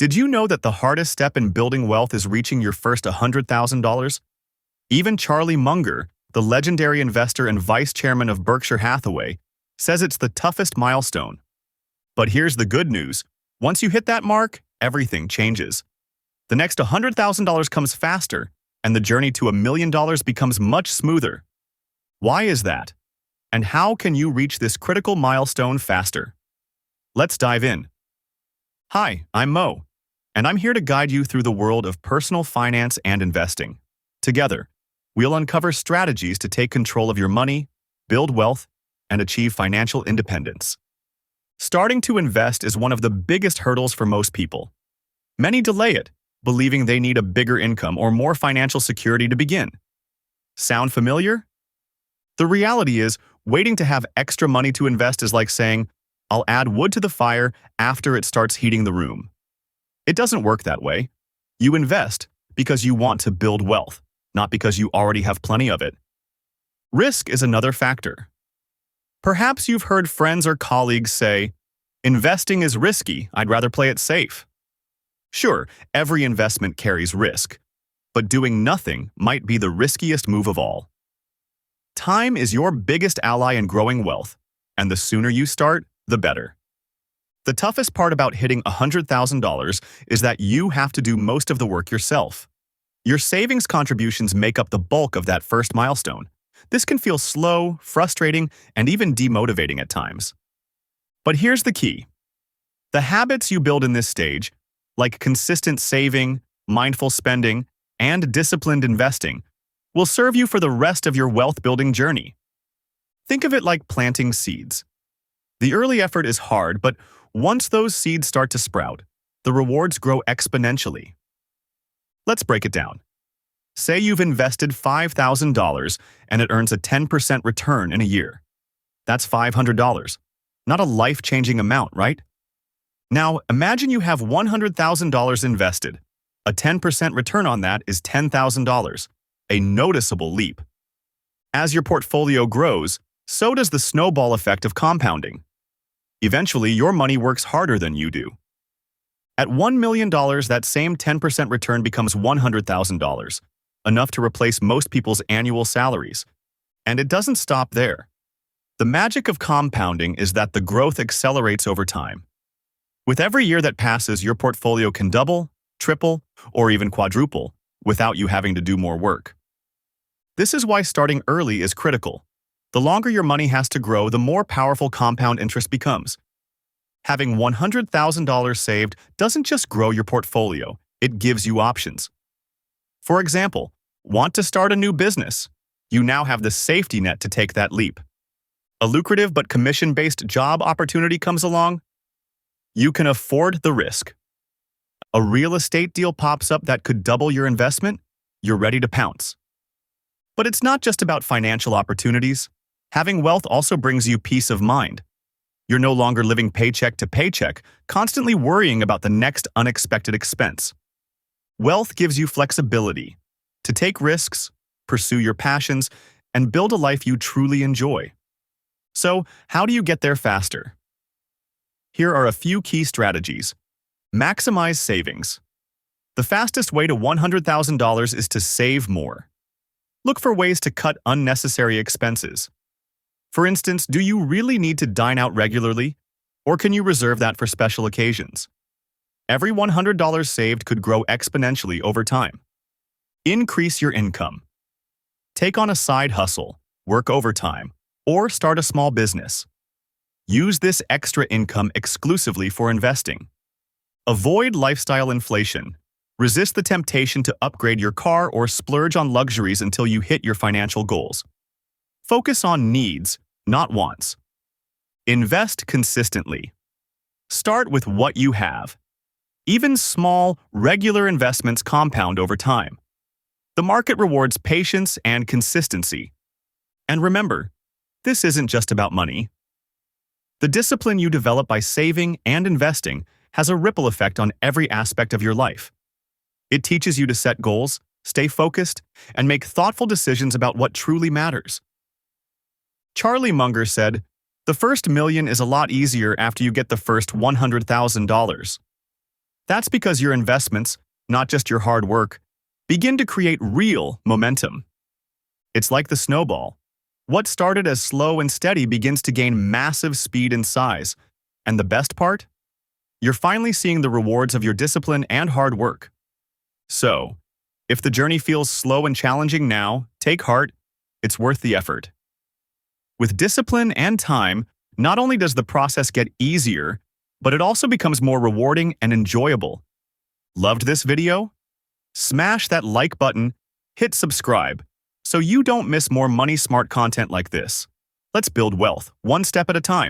Did you know that the hardest step in building wealth is reaching your first $100,000? Even Charlie Munger, the legendary investor and vice chairman of Berkshire Hathaway, says it's the toughest milestone. But here's the good news. Once you hit that mark, everything changes. The next $100,000 comes faster, and the journey to $1,000,000 becomes much smoother. Why is that? And how can you reach this critical milestone faster? Let's dive in. Hi, I'm Mo, and I'm here to guide you through the world of personal finance and investing. Together, we'll uncover strategies to take control of your money, build wealth, and achieve financial independence. Starting to invest is one of the biggest hurdles for most people. Many delay it, believing they need a bigger income or more financial security to begin. Sound familiar? The reality is, waiting to have extra money to invest is like saying, I'll add wood to the fire after it starts heating the room. It doesn't work that way. You invest because you want to build wealth, not because you already have plenty of it. Risk is another factor. Perhaps you've heard friends or colleagues say, investing is risky, I'd rather play it safe. Sure, every investment carries risk, but doing nothing might be the riskiest move of all. Time is your biggest ally in growing wealth, and the sooner you start, the better. The toughest part about hitting $100,000 is that you have to do most of the work yourself. Your savings contributions make up the bulk of that first milestone. This can feel slow, frustrating, and even demotivating at times. But here's the key. The habits you build in this stage, like consistent saving, mindful spending, and disciplined investing, will serve you for the rest of your wealth-building journey. Think of it like planting seeds. The early effort is hard, but once those seeds start to sprout, the rewards grow exponentially. Let's break it down. Say you've invested $5,000 and it earns a 10% return in a year. That's $500. Not a life-changing amount, right? Now, imagine you have $100,000 invested. A 10% return on that is $10,000, a noticeable leap. As your portfolio grows, so does the snowball effect of compounding. Eventually, your money works harder than you do. At $1 million, that same 10% return becomes $100,000, enough to replace most people's annual salaries. And it doesn't stop there. The magic of compounding is that the growth accelerates over time. With every year that passes, your portfolio can double, triple, or even quadruple without you having to do more work. This is why starting early is critical. The longer your money has to grow, the more powerful compound interest becomes. Having $100,000 saved doesn't just grow your portfolio, it gives you options. For example, want to start a new business? You now have the safety net to take that leap. A lucrative but commission-based job opportunity comes along? You can afford the risk. A real estate deal pops up that could double your investment? You're ready to pounce. But it's not just about financial opportunities. Having wealth also brings you peace of mind. You're no longer living paycheck to paycheck, constantly worrying about the next unexpected expense. Wealth gives you flexibility to take risks, pursue your passions, and build a life you truly enjoy. So, how do you get there faster? Here are a few key strategies. Maximize savings. The fastest way to $100,000 is to save more. Look for ways to cut unnecessary expenses. For instance, do you really need to dine out regularly, or can you reserve that for special occasions? Every $100 saved could grow exponentially over time. Increase your income. Take on a side hustle, work overtime, or start a small business. Use this extra income exclusively for investing. Avoid lifestyle inflation. Resist the temptation to upgrade your car or splurge on luxuries until you hit your financial goals. Focus on needs, not wants. Invest consistently. Start with what you have. Even small, regular investments compound over time. The market rewards patience and consistency. And remember, this isn't just about money. The discipline you develop by saving and investing has a ripple effect on every aspect of your life. It teaches you to set goals, stay focused, and make thoughtful decisions about what truly matters. Charlie Munger said, "The first million is a lot easier after you get the first $100,000. That's because your investments, not just your hard work, begin to create real momentum. It's like the snowball. What started as slow and steady begins to gain massive speed and size. And the best part? You're finally seeing the rewards of your discipline and hard work. So, if the journey feels slow and challenging now, take heart. It's worth the effort. With discipline and time, not only does the process get easier, but it also becomes more rewarding and enjoyable. Loved this video? Smash that like button, hit subscribe, so you don't miss more money-smart content like this. Let's build wealth, one step at a time.